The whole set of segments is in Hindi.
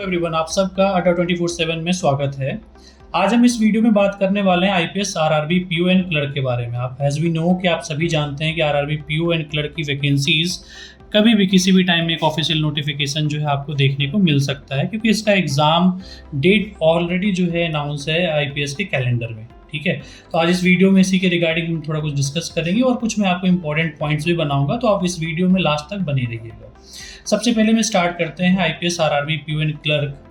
एवरीवन, आप सबका अड्डा 24/7 में स्वागत है। आज हम इस वीडियो में बात करने वाले हैं IPS RRB PO and clerk के बारे में। आप एज वी नो कि आप सभी जानते हैं कि आरआरबी पीओ एंड क्लर्क की वैकेंसीज कभी भी किसी भी टाइम में एक ऑफिशियल नोटिफिकेशन जो है आपको देखने को मिल सकता है, क्योंकि इसका एग्ज़ाम डेट ऑलरेडी जो है अनाउंस है आईपीएस के कैलेंडर में। ठीक है, तो आज इस वीडियो में इसी के रिगार्डिंग हम थोड़ा कुछ डिस्कस करेंगे और कुछ मैं आपको इंपॉर्टेंट पॉइंट्स भी बनाऊंगा, तो आप इस वीडियो में लास्ट तक बने रहिएगा। सबसे पहले मैं स्टार्ट करते हैं IPS RRB PO and clerk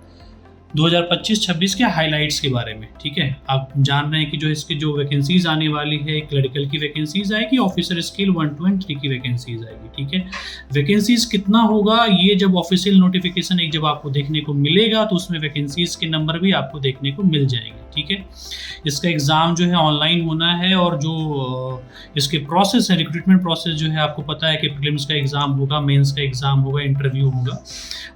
2025-26 के हाइलाइट्स के बारे में। ठीक है, आप जान रहे हैं कि जो इसकी जो वैकेंसीज आने वाली है, क्लरिकल की वैकेंसीज आएगी, ऑफिसर स्केल 1, 2 and 3 की वैकेंसीज आएगी। ठीक है, वैकेंसीज कितना होगा ये जब ऑफिशियल नोटिफिकेशन एक जब आपको देखने को मिलेगा तो उसमें वैकेंसीज के नंबर भी आपको देखने को मिल जाएंगे। ठीक है, इसका एग्ज़ाम जो है ऑनलाइन होना है और जो इसके प्रोसेस है, रिक्रूटमेंट प्रोसेस जो है आपको पता है कि प्रीलिम्स का एग्ज़ाम होगा, मेंस का एग्ज़ाम होगा, इंटरव्यू होगा।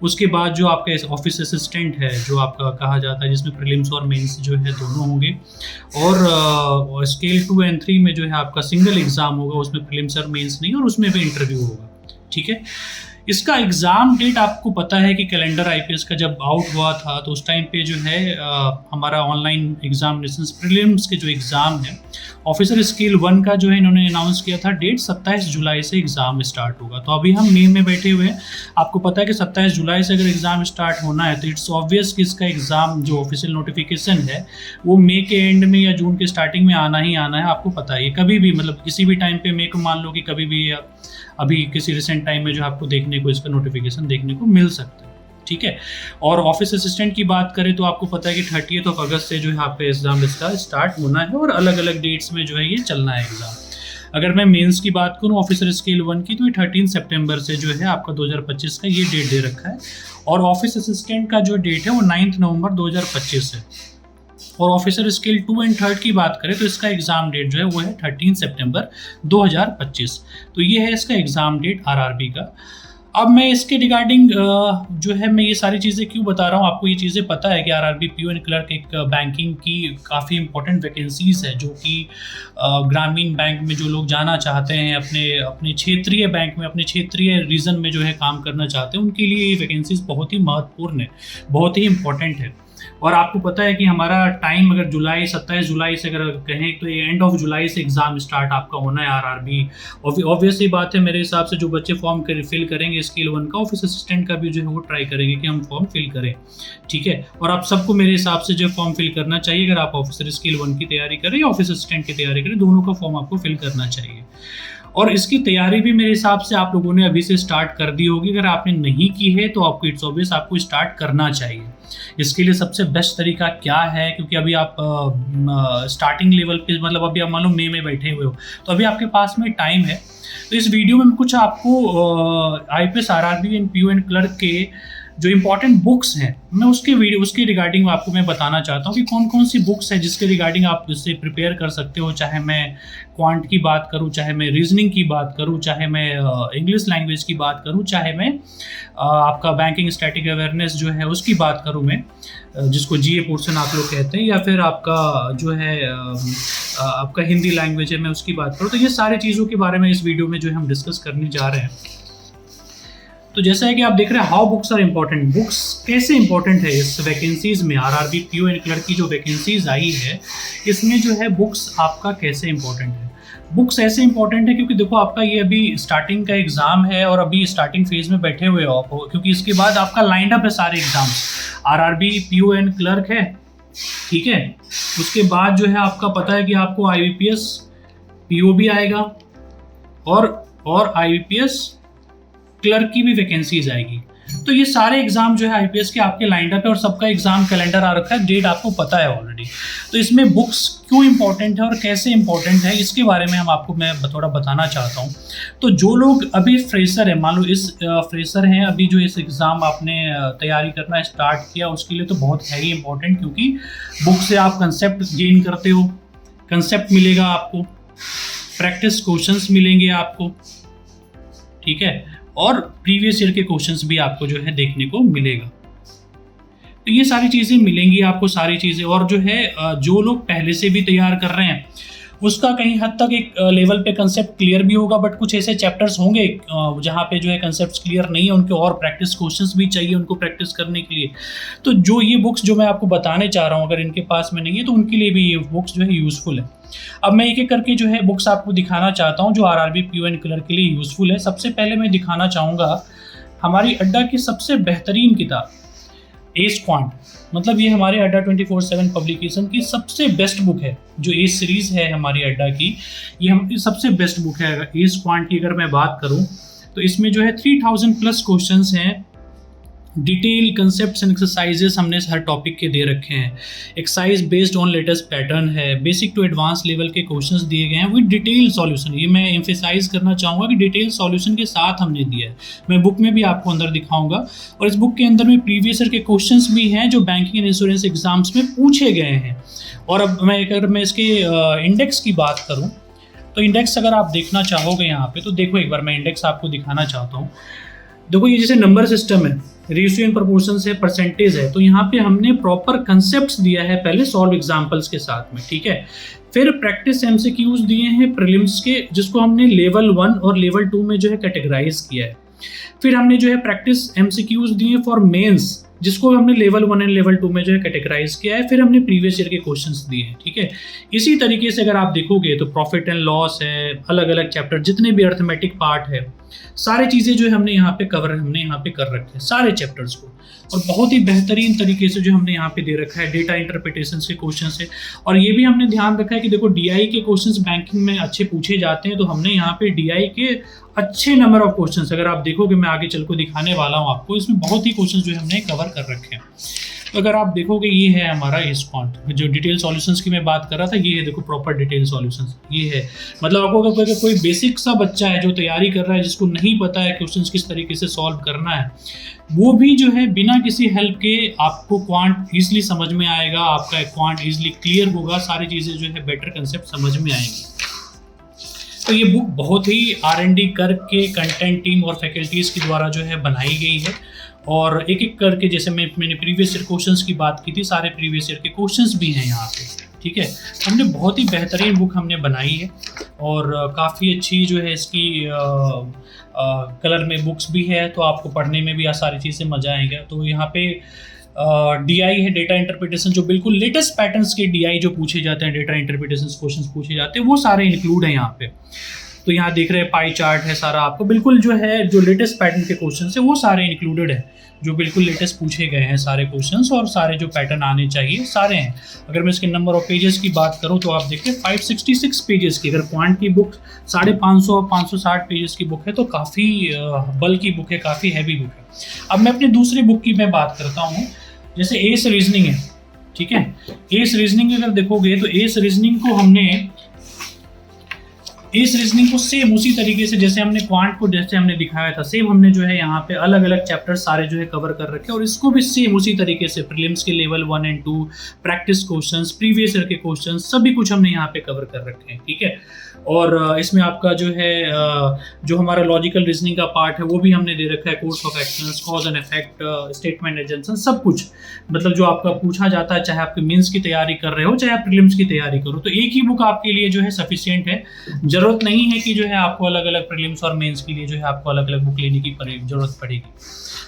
उसके बाद जो आपका ऑफिस असिस्टेंट है जो आपका कहा जाता है, जिसमें प्रीलिम्स और मेंस जो है दोनों होंगे, और स्केल 2 and 3 में जो है आपका सिंगल एग्ज़ाम होगा, उसमें प्रीलिम्स और मेंस नहीं और उसमें भी इंटरव्यू होगा। ठीक है, इसका एग्ज़ाम डेट आपको पता है कि कैलेंडर आईपीएस का जब आउट हुआ था तो उस टाइम पे जो है हमारा ऑनलाइन एग्जामिनेशन प्रीलिम्स के जो एग्ज़ाम है ऑफिसर स्केल 1 का जो है इन्होंने अनाउंस किया था डेट 27 जुलाई से एग्ज़ाम स्टार्ट होगा। तो अभी हम मई में बैठे हुए हैं, आपको पता है कि 27 जुलाई से अगर एग्ज़ाम स्टार्ट होना है तो इट्स ऑब्वियस कि इसका एग्ज़ाम जो ऑफिशियल नोटिफिकेशन है वो मई के एंड में या जून के स्टार्टिंग में आना ही आना है। आपको पता है ये कभी भी मतलब किसी भी टाइम पे मई को मान लो कि कभी भी अभी किसी रिसेंट टाइम में जो आपको देखने को इसका नोटिफिकेशन देखने को मिल सकता है। ठीक है, और ऑफिस असिस्टेंट की बात करें तो आपको पता है कि 30 अगस्त से जो है आपका एग्ज़ाम इसका स्टार्ट होना है और अलग अलग डेट्स में जो है ये चलना है एग्ज़ाम। अगर मैं मेंस की बात करूं ऑफिसर स्केल 1 की तो ये 13 सितंबर से जो है आपका 2025 का ये डेट दे रखा है, और ऑफिस असिस्टेंट का जो डेट है वो 9 नवंबर 2025 है। और ऑफिसर स्केल 2 and 3 की बात करें तो इसका एग्ज़ाम डेट जो है वो है 13 सितंबर 2025। तो ये है इसका एग्ज़ाम डेट आरआरबी का। अब मैं इसके रिगार्डिंग जो है मैं ये सारी चीज़ें क्यों बता रहा हूँ, आपको ये चीज़ें पता है कि आरआरबी पीओ एंड क्लर्क एक बैंकिंग की काफ़ी इंपॉर्टेंट वैकेंसीज है, जो कि ग्रामीण बैंक में जो लोग जाना चाहते हैं, अपने क्षेत्रीय बैंक में, अपने क्षेत्रीय रीजन में जो है काम करना चाहते हैं, उनके लिए ये वैकेंसीज बहुत ही महत्वपूर्ण है, बहुत ही इंपॉर्टेंट है। और आपको पता है कि हमारा टाइम अगर 27 जुलाई से अगर कहें तो ये एंड ऑफ जुलाई से एग्ज़ाम स्टार्ट आपका होना है आरआरबी। ऑब्वियस ही बात है, मेरे हिसाब से जो बच्चे फॉर्म फिल करेंगे स्केल 1 का, ऑफिस असिस्टेंट का भी जो है वो ट्राई करेंगे कि हम फॉर्म फिल करें। ठीक है, और आप सबको मेरे हिसाब से जो फॉर्म फिल करना चाहिए, अगर आप ऑफिसर स्केल 1 की तैयारी करें या ऑफिस असिस्टेंट की तैयारी करें, दोनों का फॉर्म आपको फिल करना चाहिए। और इसकी तैयारी भी मेरे हिसाब से आप लोगों ने अभी से स्टार्ट कर दी होगी। अगर आपने नहीं की है तो आपको इट्स ऑब्वियस आपको स्टार्ट करना चाहिए। इसके लिए सबसे बेस्ट तरीका क्या है, क्योंकि अभी आप स्टार्टिंग लेवल पे मतलब अभी आप मान लो मई में बैठे हुए हो तो अभी आपके पास में टाइम है। तो इस वीडियो में कुछ आपको IPS RRB and PO and clerk के जो इंपॉर्टेंट बुक्स हैं मैं उसके रिगार्डिंग आपको मैं बताना चाहता हूँ कि कौन कौन सी बुक्स है जिसके रिगार्डिंग आप इससे प्रिपेयर कर सकते हो। चाहे मैं क्वांट की बात करूँ, चाहे मैं रीजनिंग की बात करूँ, चाहे मैं इंग्लिश लैंग्वेज की बात करूँ, चाहे मैं आपका बैंकिंग स्टैटिक अवेयरनेस जो है उसकी बात करूँ मैं, जिसको जीए पोर्शन आप लोग कहते हैं, या फिर आपका जो है आपका हिंदी लैंग्वेज है मैं उसकी बात करूँ। तो ये सारी चीज़ों के बारे में इस वीडियो में जो है हम डिस्कस करने जा रहे हैं। तो जैसा है कि आप देख रहे हैं how books are important, books कैसे इंपॉर्टेंट है इस वैकेंसीज में, आरआरबी पीओ एंड क्लर्क की जो वैकेंसीज आई है इसमें जो है बुक्स आपका कैसे इंपॉर्टेंट है। बुक्स ऐसे इंपॉर्टेंट है क्योंकि देखो आपका ये अभी स्टार्टिंग का एग्जाम है और अभी स्टार्टिंग फेज में बैठे हुए हो आप, क्योंकि इसके बाद आपका लाइंड अप है सारे exams. RRB PO and clerk है, ठीक है, उसके बाद जो है आपका पता है कि आपको आईबीपीएस पीओ भी आएगा और आईबीपीएस क्लर्क की भी वैकेंसीज आएगी। तो ये सारे एग्जाम जो है आईपीएस के आपके लाइंड अप है और सबका एग्जाम कैलेंडर आ रखा है, डेट आपको पता है ऑलरेडी। तो इसमें बुक्स क्यों इंपॉर्टेंट है और कैसे इंपॉर्टेंट है इसके बारे में मैं थोड़ा बताना चाहता हूँ। तो जो लोग अभी फ्रेशर है, मान लो इस फ्रेशर हैं, अभी जो इस एग्ज़ाम आपने तैयारी करना स्टार्ट किया, उसके लिए तो बहुत है ही इंपॉर्टेंट, क्योंकि बुक से आप कंसेप्ट गेन करते हो, कंसेप्ट मिलेगा आपको, प्रैक्टिस क्वेश्चंस मिलेंगे आपको, ठीक है, और प्रीवियस ईयर के क्वेश्चंस भी आपको जो है देखने को मिलेगा। तो ये सारी चीज़ें मिलेंगी आपको, सारी चीज़ें। और जो है जो लोग पहले से भी तैयार कर रहे हैं उसका कहीं हद तक एक लेवल पे कंसेप्ट क्लियर भी होगा, बट कुछ ऐसे चैप्टर्स होंगे जहाँ पे जो है कंसेप्ट क्लियर नहीं है, उनके और प्रैक्टिस क्वेश्चंस भी चाहिए उनको प्रैक्टिस करने के लिए। तो जो ये बुक्स जो मैं आपको बताने चाह रहा हूँ, अगर इनके पास में नहीं है तो उनके लिए भी ये बुक्स जो है यूज़फुल है। अब मैं एक एक करके जो है बुक्स आपको दिखाना चाहता हूँ जो आरआरबी पीओ एंड क्लर्क के लिए यूज़फुल है। सबसे पहले मैं दिखाना चाहूँगा हमारी अड्डा की सबसे बेहतरीन किताब एस क्वांट। मतलब ये हमारे अड्डा 24/7 पब्लिकेशन की सबसे बेस्ट बुक है। जो एस सीरीज़ है हमारी अड्डा की, ये हमारी सबसे बेस्ट बुक है। एस क्वांट की अगर मैं बात करूँ तो इसमें जो है 3000 प्लस क्वेश्चंस हैं। डिटेल कंसेप्ट्स एंड एक्सरसाइजेस हमने हर टॉपिक के दे रखे हैं। Exercise based on latest pattern है। बेसिक टू एडवांस लेवल के क्वेश्चंस दिए गए हैं विद डिटेल सॉल्यूशन। ये मैं एम्फेसाइज करना चाहूँगा कि डिटेल सॉल्यूशन के साथ हमने दिया है। मैं बुक में भी आपको अंदर दिखाऊंगा, और इस बुक के अंदर में प्रीवियस ईयर के क्वेश्चंस भी हैं जो बैंकिंग एंड इंश्योरेंस एग्जाम्स में पूछे गए हैं। और अब अगर मैं इसके इंडेक्स की बात करूँ तो इंडेक्स अगर आप देखना चाहोगे यहाँ पे, तो देखो एक बार मैं इंडेक्स आपको दिखाना चाहता हूँ। देखो ये जैसे नंबर सिस्टम है, रेशियो एंड प्रोपोर्शन है, परसेंटेज है, तो यहाँ पे हमने प्रॉपर कंसेप्ट्स दिया है पहले सॉल्व एग्जांपल्स के साथ में, ठीक है। फिर प्रैक्टिस एमसीक्यूज दिए हैं प्रीलिम्स के, जिसको हमने लेवल 1 और लेवल 2 में जो है कैटेगराइज किया है। फिर हमने जो है प्रैक्टिस एमसीक्यूज दिए फॉर मेंस, जिसको हमने लेवल 1 एंड लेवल 2 में जो है कैटेगराइज किया है। फिर हमने प्रीवियस ईयर के क्वेश्चंस दिए हैं, ठीक है। इसी तरीके से अगर आप देखोगे तो प्रॉफिट एंड लॉस है, अलग अलग चैप्टर जितने भी अर्थमेटिक पार्ट है, सारी चीज़ें जो है हमने यहाँ पे कर रखे हैं सारे चैप्टर्स को। और बहुत ही बेहतरीन तरीके से जो हमने यहाँ पे दे रखा है डेटा इंटरप्रिटेशन के क्वेश्चन से। और ये भी हमने ध्यान रखा है कि देखो डीआई के क्वेश्चंस बैंकिंग में अच्छे पूछे जाते हैं, तो हमने यहाँ पे डीआई के अच्छे नंबर ऑफ क्वेश्चंस, अगर आप देखोगे मैं आगे चल को दिखाने वाला हूँ आपको, इसमें बहुत ही क्वेश्चंस जो है हमने कवर कर रखे हैं। तो अगर आप देखोगे ये है हमारा एस क्वांट। जो डिटेल सॉल्यूशंस की मैं बात कर रहा था, ये है देखो प्रॉपर डिटेल सॉल्यूशंस, ये है। मतलब आपको अगर कोई बेसिक सा बच्चा है जो तैयारी कर रहा है, जिसको नहीं पता है क्वेश्चंस किस तरीके से सॉल्व करना है, वो भी जो है बिना किसी हेल्प के आपको क्वांट ईजिली समझ में आएगा, आपका क्वांट ईजिली क्लियर होगा, सारी चीज़ें जो है बेटर कंसेप्ट समझ में आएंगी। तो ये बुक बहुत ही R&D करके कंटेंट टीम और फैकल्टीज़ के द्वारा जो है बनाई गई है। और एक एक करके, जैसे मैंने प्रीवियस ईयर क्वेश्चंस की बात की थी, सारे प्रीवियस ईयर के क्वेश्चंस भी हैं यहाँ पे, ठीक है। हमने बहुत ही बेहतरीन बुक हमने बनाई है, और काफ़ी अच्छी जो है इसकी कलर में बुक्स भी है, तो आपको पढ़ने में भी सारी चीज़ें मज़ा आएगा। तो यहाँ पे डीआई है, डेटा इंटरप्रिटेशन, जो बिल्कुल लेटेस्ट पैटर्न्स के डीआई जो पूछे जाते हैं, डेटा इंटरप्रिटेशन क्वेश्चंस पूछे जाते हैं, वो सारे इंक्लूड हैं यहाँ पे। तो यहाँ देख रहे हैं पाई चार्ट है सारा, आपको बिल्कुल जो है जो लेटेस्ट पैटर्न के क्वेश्चन है वो सारे इंक्लूडेड है, जो बिल्कुल लेटेस्ट पूछे गए हैं सारे क्वेश्चंस, और सारे जो पैटर्न आने चाहिए सारे हैं। अगर मैं इसके नंबर ऑफ पेजेस की बात करूँ तो आप देखिए 566 पेजेस की, अगर क्वांट की बुक 550 और 560 पेजेस की बुक है, तो काफ़ी बल्कि बुक है, काफ़ी हैवी बुक है। अब मैं अपनी दूसरी बुक की मैं बात करता हूँ, जैसे एस रीजनिंग है, ठीक है। एस रीजनिंग अगर देखोगे तो एस रीजनिंग को सेम उसी तरीके से जैसे हमने क्वांट को जैसे हमने दिखाया था, सेम हमने जो है यहाँ पे अलग अलग चैप्टर सारे जो है कवर कर रखे हैं। और इसको भी सेम उसी तरीके से प्रीलिम्स के level 1 and 2, practice questions, previous year के क्वेश्चंस, सभी कुछ हमने यहाँ पे कवर कर रखे हैं, ठीक है। और इसमें आपका जो है जो हमारा लॉजिकल रीजनिंग का पार्ट है वो भी हमने दे रखा है, course of actions, cause and effect, statement assumption, सब कुछ। मतलब जो आपका पूछा जाता है, चाहे आपके मेंस की तैयारी कर रहे हो, चाहे आप प्रीलिम्स की तैयारी करो, तो एक ही बुक आपके लिए जो है सफिशिएंट है। जरूरत नहीं है कि जो है आपको अलग अलग प्रीलिम्स और मेंस के लिए जो है आपको अलग अलग बुक लेने की जरूरत पड़ेगी।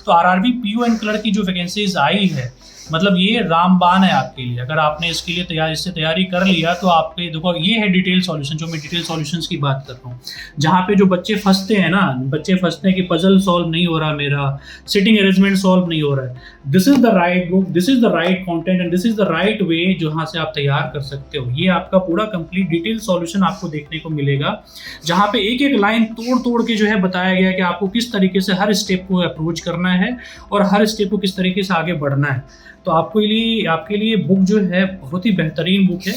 तो आरआरबी पीओ एंड क्लर्क की जो वैकेंसीज आई है, मतलब ये रामबाण है आपके लिए। अगर आपने इसके लिए इससे तैयारी कर लिया तो आपके देखो ये है डिटेल सॉल्यूशन, जो मैं डिटेल सॉल्यूशंस की बात कर रहा हूँ, जहाँ पे जो बच्चे फंसते हैं कि पजल सॉल्व नहीं हो रहा, मेरा सिटिंग अरेंजमेंट सॉल्व नहीं हो रहा है। This is the right book, this is the right content and this is the right way जहाँ से आप तैयार कर सकते हो। ये आपका पूरा कंप्लीट डिटेल सॉल्यूशन आपको देखने को मिलेगा, जहाँ पे एक एक लाइन तोड़ तोड़ के जो है बताया गया कि आपको किस तरीके से हर स्टेप को अप्रोच करना है और हर स्टेप को किस तरीके से आगे बढ़ना है। तो आपके लिए बुक जो है बहुत ही बेहतरीन बुक है।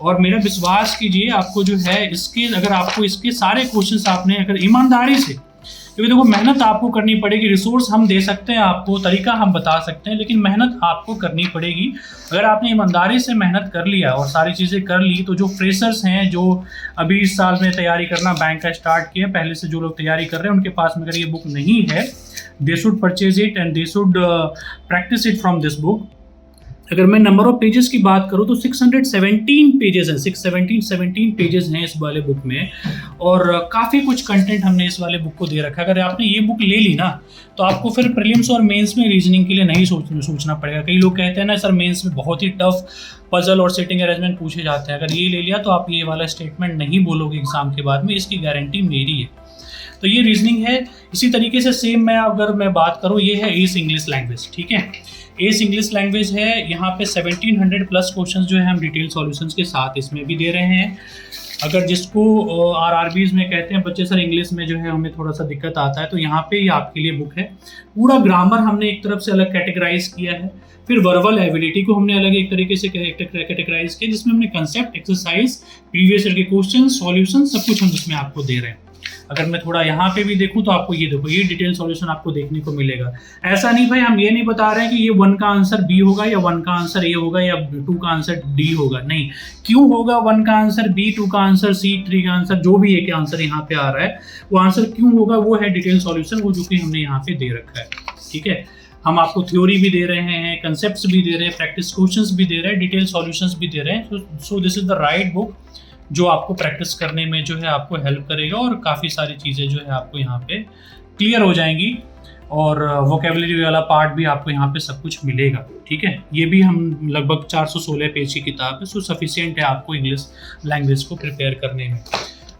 और मेरा विश्वास कीजिए, आपको जो है अगर आपको इसके सारे क्वेश्चंस आपने अगर ईमानदारी से, क्योंकि देखो मेहनत आपको करनी पड़ेगी, रिसोर्स हम दे सकते हैं आपको, तरीका हम बता सकते हैं, लेकिन मेहनत आपको करनी पड़ेगी। अगर आपने ईमानदारी से मेहनत कर लिया और सारी चीज़ें कर ली, तो जो फ्रेशर्स हैं, जो अभी इस साल में तैयारी करना बैंक का स्टार्ट किया, पहले से जो लोग तैयारी कर रहे हैं, उनके पास में अगर ये बुक नहीं है, they should purchase it and they should practice it from this book. अगर मैं नंबर ऑफ पेजेस की बात करूँ तो 617 पेजेस हैं, 617 पेजेस हैं इस वाले बुक में, और काफ़ी कुछ कंटेंट हमने इस वाले बुक को दे रखा है। अगर आपने ये बुक ले ली ना तो आपको फिर प्रीलिम्स और मेंस में रीजनिंग के लिए नहीं सोचना पड़ेगा। कई लोग कहते हैं ना सर मेंस में बहुत ही टफ पजल और सिटिंग अरेंजमेंट पूछे जाते हैं, अगर ये ले लिया तो आप ये वाला स्टेटमेंट नहीं बोलोगे एग्जाम के बाद में, इसकी गारंटी मेरी है। तो ये रीजनिंग है। इसी तरीके से सेम अगर मैं बात करूँ, ये है एस इंग्लिश लैंग्वेज, ठीक है। एस इंग्लिश लैंग्वेज है, यहाँ पे 1700 प्लस क्वेश्चंस जो है हम डिटेल सॉल्यूशंस के साथ इसमें भी दे रहे हैं। अगर जिसको आरआरबीज में कहते हैं बच्चे सर इंग्लिश में जो है हमें थोड़ा सा दिक्कत आता है, तो यहाँ पे ये आपके लिए बुक है। पूरा ग्रामर हमने एक तरफ से अलग कैटेगराइज किया है, फिर वर्बल एबिलिटी को हमने अलग एक तरीके से कैटेगराइज किया, जिसमें हमने कंसेप्ट, एक्सरसाइज, प्रीवियस ईयर के क्वेश्चन, सॉल्यूशन सब कुछ हम इसमें आपको दे रहे हैं। अगर मैं थोड़ा यहाँ पे भी देखूँ तो आपको ये देखो, ये डिटेल सॉल्यूशन आपको देखने को मिलेगा। ऐसा नहीं भाई हम ये नहीं बता रहे हैं कि ये 1 का आंसर बी होगा या 1 का आंसर ए होगा या 2 का आंसर डी होगा, नहीं। क्यों होगा 1 का आंसर बी, 2 का आंसर सी, 3 का आंसर, जो भी एक आंसर यहाँ पे आ रहा है वो आंसर क्यों होगा, वो है डिटेल सॉल्यूशन, वो जो कि हमने यहाँ पे दे रखा है, ठीक है। हम आपको थ्योरी भी दे रहे हैं, कंसेप्ट्स भी दे रहे हैं, प्रैक्टिस क्वेश्चंस भी दे रहे हैं, डिटेल सॉल्यूशंस भी दे रहे हैं। So this is the right book जो आपको प्रैक्टिस करने में जो है आपको हेल्प करेगा, और काफ़ी सारी चीज़ें जो है आपको यहाँ पे क्लियर हो जाएंगी, और वोकेबलरी वाला पार्ट भी आपको यहाँ पे सब कुछ मिलेगा, ठीक है। ये भी हम लगभग 416 पेज की किताब है, सो सफिशिएंट है आपको इंग्लिश लैंग्वेज को प्रिपेयर करने में।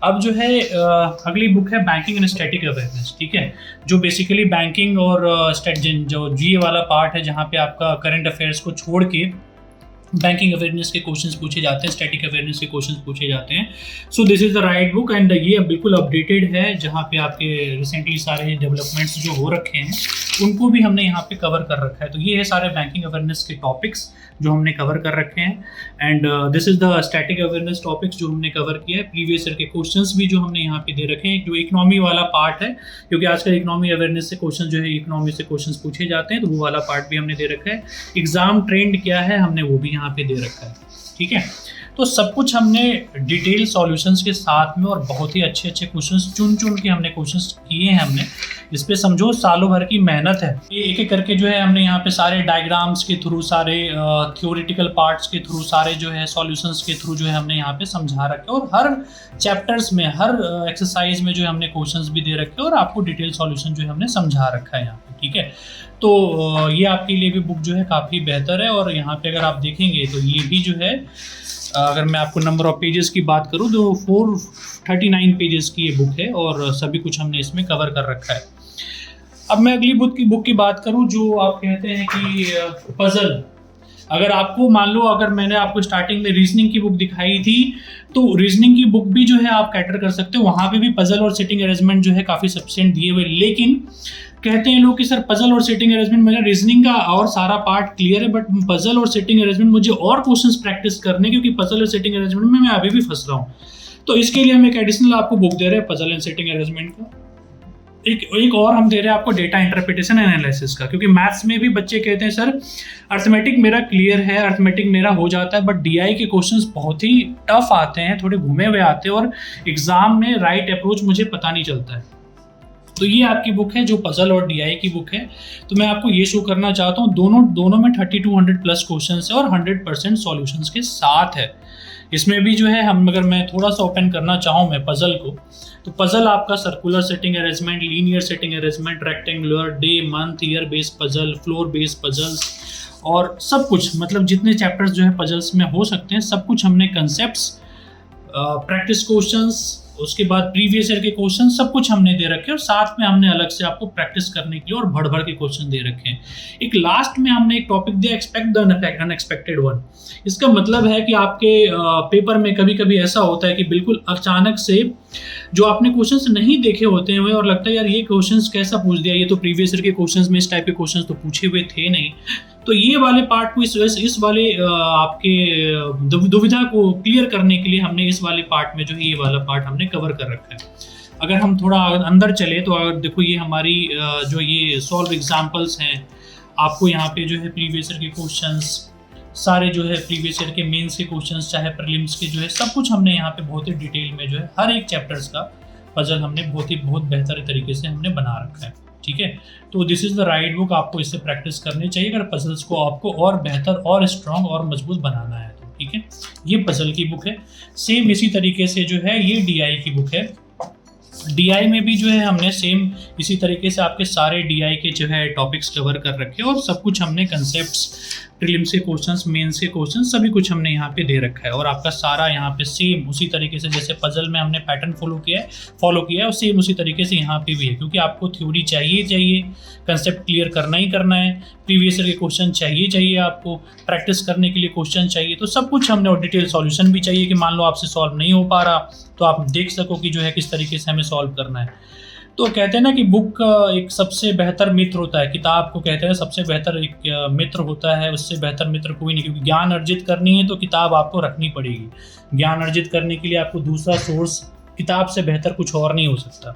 अब जो है अगली बुक है बैंकिंग एंड स्टैटिक अवेयरनेस, ठीक है, जो बेसिकली बैंकिंग और जो जीए वाला पार्ट है, जहाँ पे आपका करंट अफेयर्स को छोड़ के बैंकिंग अवेयरनेस के क्वेश्चंस पूछे जाते हैं, स्टैटिक अवेयरनेस के क्वेश्चंस पूछे जाते हैं। So this is the right book, and ये बिल्कुल अपडेटेड है, जहाँ पे आपके रिसेंटली सारे डेवलपमेंट्स जो हो रखे हैं उनको भी हमने यहाँ पे कवर कर रखा है। तो ये है सारे बैंकिंग अवेयरनेस के टॉपिक्स जो हमने कवर कर रखे हैं, and this is the static awareness topics जो हमने कवर किया है। प्रीवियस ईयर के क्वेश्चंस भी जो हमने यहाँ पे दे रखे हैं, जो इकोनॉमी वाला पार्ट है, क्योंकि आजकल इकोनॉमी अवेयरनेस से क्वेश्चन जो है इकोनॉमी से क्वेश्चन पूछे जाते हैं, तो वो वाला पार्ट भी हमने दे रखा है। एग्जाम ट्रेंड क्या है हमने वो भी यहाँ पे दे रखा है, ठीक है। तो सब कुछ हमने डिटेल सॉल्यूशंस के साथ में, और बहुत ही अच्छे अच्छे क्वेश्चंस चुन के हमने क्वेश्चंस किए हैं हमने। इस पे समझो सालों भर की मेहनत है। ये एक एक करके जो है हमने यहाँ पे सारे डायग्राम्स के थ्रू, सारे थ्योरेटिकल पार्ट्स के थ्रू, सारे जो है सॉल्यूशंस के थ्रू जो है हमने यहाँ पे समझा रखे, और हर चैप्टर्स में, हर एक्सरसाइज में जो है हमने क्वेश्चंस भी दे रखे, और आपको डिटेल सॉल्यूशन जो है हमने समझा रखा है यहाँ पे, ठीक है। तो ये आपके लिए भी बुक जो है काफ़ी बेहतर है, और यहाँ पे अगर आप देखेंगे तो ये भी जो है, अगर मैं आपको नंबर ऑफ पेजेस की बात करूँ तो 439 पेजेस की ये बुक है, और सभी कुछ हमने इसमें कवर कर रखा है। अब मैं अगली बुक की बात करूँ, जो आप कहते हैं कि पजल। अगर आपको मान लो, अगर मैंने आपको स्टार्टिंग में रीजनिंग की बुक दिखाई थी, तो रीजनिंग की बुक भी जो है आप कैटर कर सकते हो, वहाँ पे भी पजल और सिटिंग अरेंजमेंट जो है काफ़ी सफिशिएंट दिए हुए। लेकिन कहते हैं लोग कि सर पजल और सिटिंग अरेंजमेंट, मेरा रीजनिंग का और सारा पार्ट क्लियर है, बट पजल और सिटिंग अरेंजमेंट मुझे और क्वेश्चंस प्रैक्टिस करने, क्योंकि पजल और सिटिंग अरेंजमेंट में मैं अभी भी फंस रहा हूँ। तो इसके लिए हम एक एडिशनल आपको बुक दे रहे हैं पजल एंड सिटिंग अरेंजमेंट का। एक और हम दे रहे हैं आपको डेटा इंटरप्रिटेशन एंड एनालिसिस का, क्योंकि मैथ्स में भी बच्चे कहते हैं सर अर्थमेटिक मेरा क्लियर है, अर्थमेटिक मेरा हो जाता है, बट डीआई के क्वेश्चंस बहुत ही टफ आते हैं, थोड़े घूमे हुए आते हैं, और एग्जाम में राइट अप्रोच मुझे पता नहीं चलता है। तो ये आपकी बुक है जो पजल और डीआई की बुक है। तो मैं आपको ये शो करना चाहता हूँ, दोनों में 3200 प्लस क्वेश्चन है, और 100% सॉल्यूशंस के साथ है। इसमें भी जो है हम, अगर मैं थोड़ा सा ओपन करना चाहूँ मैं पजल को, तो पजल आपका circular setting arrangement, linear setting arrangement, rectangular, day, month, year based puzzle, floor based puzzles, और सब कुछ, मतलब जितने चैप्टर्स जो है पजल्स में हो सकते हैं सब कुछ हमने, कंसेप्ट्स, प्रैक्टिस क्वेश्चंस, उसके बाद प्रीवियस ईयर के क्वेश्चन, सब कुछ हमने दे रखे हैं, और साथ में हमने अलग से आपको प्रैक्टिस करने के लिए और भर के क्वेश्चन दे रखे हैं। एक लास्ट में हमने एक टॉपिक दिया, एक्सपेक्ट द अनएक्सपेक्टेड वन। इसका मतलब है कि आपके पेपर में कभी कभी ऐसा होता है कि बिल्कुल अचानक से जो आपने क्वेश्चंस नहीं देखे होते हैं, और लगता है यार ये क्वेश्चंस कैसा पूछ दिया, ये तो प्रीवियस ईयर के क्वेश्चंस में इस टाइप के क्वेश्चंस तो पूछे हुए थे नहीं। तो ये वाले पार्ट को, इस वाले आपके दुविधा को क्लियर करने के लिए हमने इस वाले पार्ट में जो है ये वाला पार्ट हमने कवर कर रखा है। अगर हम थोड़ा अंदर चले तो अगर देखो, ये हमारी जो ये सॉल्व एग्जाम्पल्स हैं, आपको यहाँ पे जो है प्रीवियस ईयर के क्वेश्चंस, सारे जो है प्रीवियस ईयर के मेंस के क्वेश्चंस, चाहे प्रीलिम्स के, जो है सब कुछ हमने यहाँ पे बहुत ही डिटेल में जो है हर एक चैप्टर्स का पजल हमने बहुत बेहतर तरीके से हमने बना रखा है। ठीक है। तो this is the right book, आपको इससे प्रैक्टिस करनी चाहिए अगर पजल्स को आपको और बेहतर और स्ट्रांग और मजबूत बनाना है तो, ठीक है। ये पजल की बुक है। सेम इसी तरीके से जो है ये डीआई की बुक है। डीआई में भी जो है हमने सेम इसी तरीके से आपके सारे डीआई के जो है टॉपिक्स कवर कर रखे हैं और सब कुछ हमने कंसेप्ट्स, प्रीलिम्स के क्वेश्चंस, मेंस के क्वेश्चंस सभी कुछ हमने यहाँ पे दे रखा है। और आपका सारा यहाँ पे सेम उसी तरीके से जैसे पजल में हमने पैटर्न फॉलो किया है और सेम उसी तरीके से यहाँ पे भी है, क्योंकि आपको थ्योरी चाहिए, कंसेप्ट क्लियर करना ही करना है, प्रीवियस ईयर के क्वेश्चन चाहिए, आपको प्रैक्टिस करने के लिए क्वेश्चन चाहिए, तो सब कुछ हमने और डिटेल सॉल्यूशन भी चाहिए कि मान लो आपसे सॉल्व नहीं हो पा रहा तो आप देख सको कि जो है किस तरीके से हमें सॉल्व करना है। तो कहते हैं ना कि बुक एक सबसे बेहतर मित्र होता है, किताब को कहते हैं सबसे बेहतर एक मित्र होता है, उससे बेहतर मित्र कोई नहीं, क्योंकि ज्ञान अर्जित करनी है तो किताब आपको रखनी पड़ेगी। ज्ञान अर्जित करने के लिए आपको दूसरा सोर्स किताब से बेहतर कुछ और नहीं हो सकता।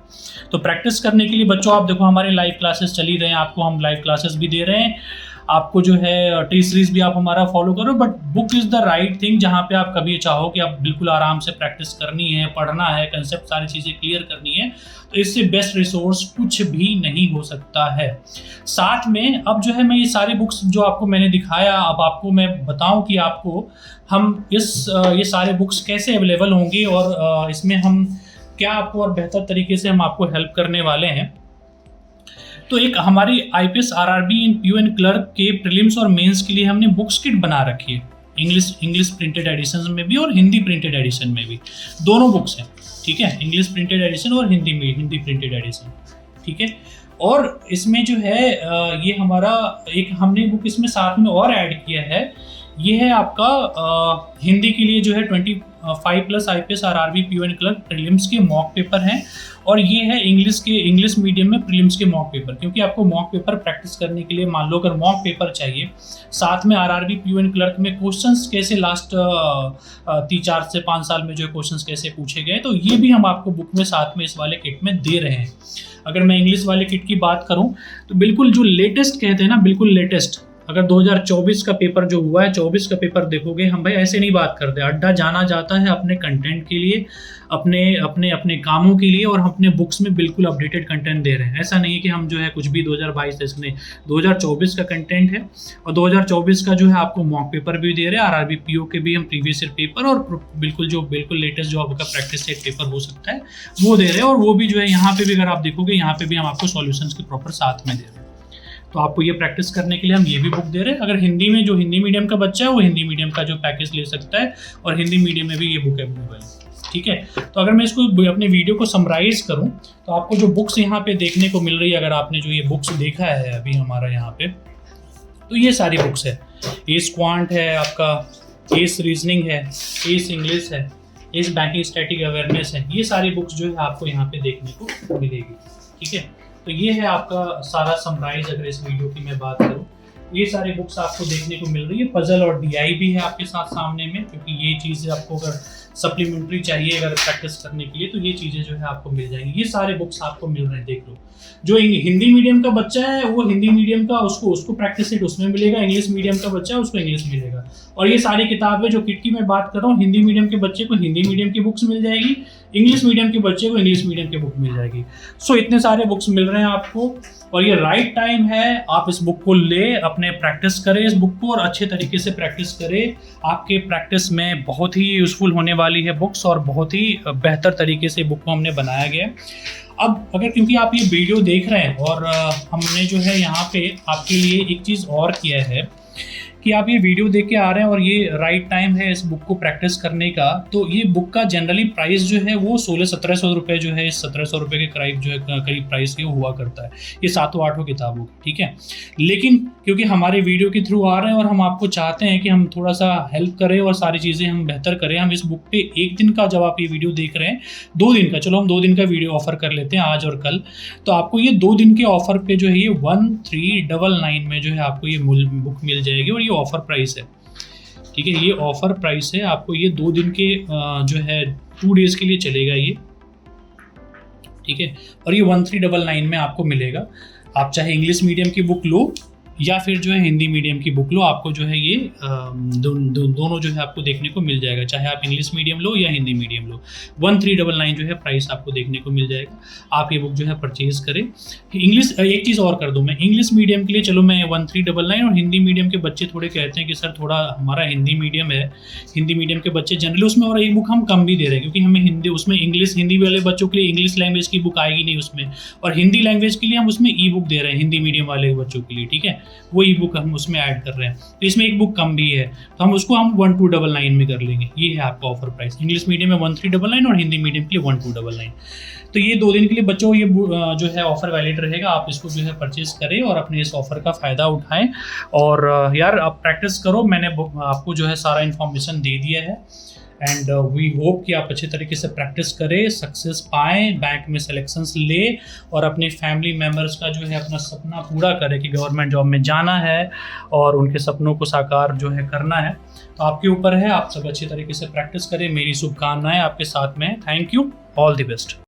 तो प्रैक्टिस करने के लिए बच्चों आप देखो हमारे लाइव क्लासेस चल ही रहे हैं, आपको हम लाइव क्लासेस भी दे रहे हैं, आपको जो है टी सीरीज भी आप हमारा फॉलो करो, but book is the right thing जहाँ पे आप कभी चाहो कि आप बिल्कुल आराम से प्रैक्टिस करनी है, पढ़ना है, कंसेप्ट सारी चीज़ें क्लियर करनी है, तो इससे बेस्ट रिसोर्स कुछ भी नहीं हो सकता है। साथ में अब जो है मैं ये सारी बुक्स जो आपको मैंने दिखाया, अब आपको मैं बताऊं कि आपको हम ये सारे बुक्स कैसे अवेलेबल होंगे और इसमें हम क्या आपको और बेहतर तरीके से हम आपको हेल्प करने वाले हैं। तो एक हमारी IPS RRB in PO and clerk के प्रीलिम्स और मेंस के लिए हमने बुक्स किट बना रखी है, इंग्लिश प्रिंटेड एडिशन में भी और हिंदी प्रिंटेड एडिशन में भी, दोनों बुक्स हैं, ठीक है, इंग्लिश प्रिंटेड एडिशन और हिंदी प्रिंटेड एडिशन, ठीक है। और इसमें जो है ये हमारा एक हमने बुक इसमें साथ में और ऐड किया है, ये है आपका हिंदी के लिए जो है 25+ IPS RRB PO and clerk prelims के मॉक पेपर हैं, और ये है इंग्लिश मीडियम में प्रीलिम्स के मॉक पेपर, क्योंकि आपको मॉक पेपर प्रैक्टिस करने के लिए मान लो अगर मॉक पेपर चाहिए, साथ में आरआरबी पीओ एंड क्लर्क में क्वेश्चंस कैसे लास्ट 3-4 से 5 साल में जो है क्वेश्चंस कैसे पूछे गए, तो ये भी हम आपको बुक में साथ में इस वाले किट में दे रहे हैं। अगर मैं इंग्लिश वाले किट की बात करूँ तो बिल्कुल जो लेटेस्ट कहते हैं ना, बिल्कुल लेटेस्ट, अगर 2024 का पेपर जो हुआ है, 24 का पेपर देखोगे, हम भाई ऐसे नहीं बात करते, अड्डा जाना जाता है अपने कंटेंट के लिए, अपने कामों के लिए, और हम अपने बुक्स में बिल्कुल अपडेटेड कंटेंट दे रहे हैं। ऐसा नहीं है कि हम जो है कुछ भी 2022 नहीं, 2024 का कंटेंट है, और 2024 का जो है आपको मॉक पेपर भी दे रहे हैं, आरआरबी पीओ के भी हम प्रीवियस ईयर पेपर और बिल्कुल लेटेस्ट जो आपका प्रैक्टिस सेट पेपर हो सकता है वो दे रहे हैं, और वो भी जो है यहाँ पे भी अगर आप देखोगे यहाँ पे भी हम आपको सॉल्यूशंस के प्रॉपर साथ में दे रहे हैं। तो आपको ये प्रैक्टिस करने के लिए हम ये भी बुक दे रहे हैं। अगर हिंदी में जो हिंदी मीडियम का बच्चा है वो हिंदी मीडियम का जो पैकेज ले सकता है, और हिंदी मीडियम में भी ये बुक अवेलेबल है, ठीक है। तो अगर मैं इसको अपने वीडियो को समराइज करूं तो आपको जो बुक्स यहाँ पे देखने को मिल रही है, अगर आपने जो ये बुक्स देखा है अभी हमारा यहाँ पे, तो ये सारी बुक्स है, एस क्वांट है आपका, एस रीजनिंग है, एस इंग्लिश है, एस बैंकिंग स्टैटिक अवेयरनेस है, ये सारी बुक्स जो है आपको यहाँ पे देखने को मिलेगी, ठीक है। तो ये है आपका सारा समराइज। अगर इस वीडियो की मैं बात करूँ, ये सारी बुक्स आपको देखने को मिल रही है, पजल और डीआई भी है आपके साथ सामने में, क्योंकि ये चीज़ें आपको अगर सप्लीमेंट्री चाहिए अगर प्रैक्टिस करने के लिए तो ये चीज़ें जो है आपको मिल जाएंगी। ये सारे बुक्स आपको मिल रहे हैं, देख लो। जो हिंदी मीडियम का बच्चा है वो हिंदी मीडियम का उसको प्रैक्टिस सेट उसमें मिलेगा, इंग्लिश मीडियम का बच्चा है उसको इंग्लिश मिलेगा। और ये सारी किताबें जो किट की मैं बात कर रहा हूँ, हिंदी मीडियम के बच्चे को हिंदी मीडियम की बुक्स मिल जाएगी, इंग्लिश मीडियम के बच्चे को इंग्लिश मीडियम की बुक मिल जाएगी। सो इतने सारे बुक्स मिल रहे हैं आपको, और ये राइट टाइम है, आप इस बुक को ले अपने प्रैक्टिस करें इस बुक को, और अच्छे तरीके से प्रैक्टिस करें। आपके प्रैक्टिस में बहुत ही यूजफुल होने वाली है बुक्स, और बहुत ही बेहतर तरीके से बुक को हमने बनाया गया। अब अगर क्योंकि आप ये वीडियो देख रहे हैं और हमने जो है यहाँ पे आपके लिए एक चीज़ और किया है कि आप ये वीडियो देख के आ रहे हैं और ये राइट टाइम है इस बुक को प्रैक्टिस करने का, तो ये बुक का जनरली प्राइस जो है वो 1600-1700 रुपये जो है, इस 1700 रुपये के करीब जो है करीब प्राइस ये हुआ करता है, ये 7-8 किताबों की, ठीक है। लेकिन क्योंकि हमारे वीडियो के थ्रू आ रहे हैं और हम आपको चाहते हैं कि हम थोड़ा सा हेल्प करें और सारी चीज़ें हम बेहतर करें, हम इस बुक पे एक दिन का, जब आप ये वीडियो देख रहे हैं 2 दिन का, चलो हम 2 दिन का वीडियो ऑफर कर लेते हैं आज और कल, तो आपको ये 2 दिन के ऑफर पे जो है ये 1399 में जो है आपको ये बुक मिल जाएगी, और ये ऑफर प्राइस है, ठीक है। ये ऑफर प्राइस है, आपको ये 2 दिन के जो है 2 डेज के लिए चलेगा ये, ठीक है। और ये 1399 में आपको मिलेगा। आप चाहे इंग्लिश मीडियम की बुक लो या फिर जो है हिंदी मीडियम की बुक लो, आपको जो है ये दोनों जो है आपको देखने को मिल जाएगा, चाहे आप इंग्लिश मीडियम लो या हिंदी मीडियम लो। 1399 जो है प्राइस आपको देखने को मिल जाएगा। आप ये बुक जो है परचेज करें। इंग्लिश एक चीज़ और कर दूँ मैं, इंग्लिश मीडियम के लिए चलो मैं 1399, और हिंदी मीडियम के बच्चे थोड़े कहते हैं कि सर थोड़ा हमारा हिंदी मीडियम है, हिंदी मीडियम के बच्चे जनरली उसमें, और एक बुक हम कम भी दे रहे हैं क्योंकि हमें हिंदी उसमें हिंदी वाले बच्चों के लिए इंग्लिश लैंग्वेज की बुक आएगी नहीं उसमें, और हिंदी लैंग्वेज के लिए हम उसमें ई बुक दे रहे हैं हिंदी मीडियम वाले बच्चों के लिए, ठीक है, वो ई बुक हम उसमें ऐड कर रहे हैं, तो इसमें एक बुक कम भी है, तो हम उसको 1299 में कर लेंगे। ये है आपका ऑफर प्राइस, इंग्लिश मीडियम में 1399 और हिंदी मीडियम के लिए 1299। तो ये 2 दिन के लिए बच्चों ये जो है ऑफर वैलिड रहेगा, आप इसको जो है परचेज करें और अपने इस ऑफर का फ़ायदा उठाएं। और यार आप प्रैक्टिस करो, मैंने आपको जो है सारा इन्फॉर्मेशन दे दिया है, एंड वी होप कि आप अच्छे तरीके से प्रैक्टिस करें, सक्सेस पाएँ, बैंक में सिलेक्शंस ले और अपने फैमिली मेम्बर्स का जो है अपना सपना पूरा करें कि गवर्नमेंट जॉब में जाना है और उनके सपनों को साकार जो है करना है। तो आपके ऊपर है, आप सब अच्छे तरीके से प्रैक्टिस करें। मेरी शुभकामनाएं आपके साथ में है। Thank you, all the best.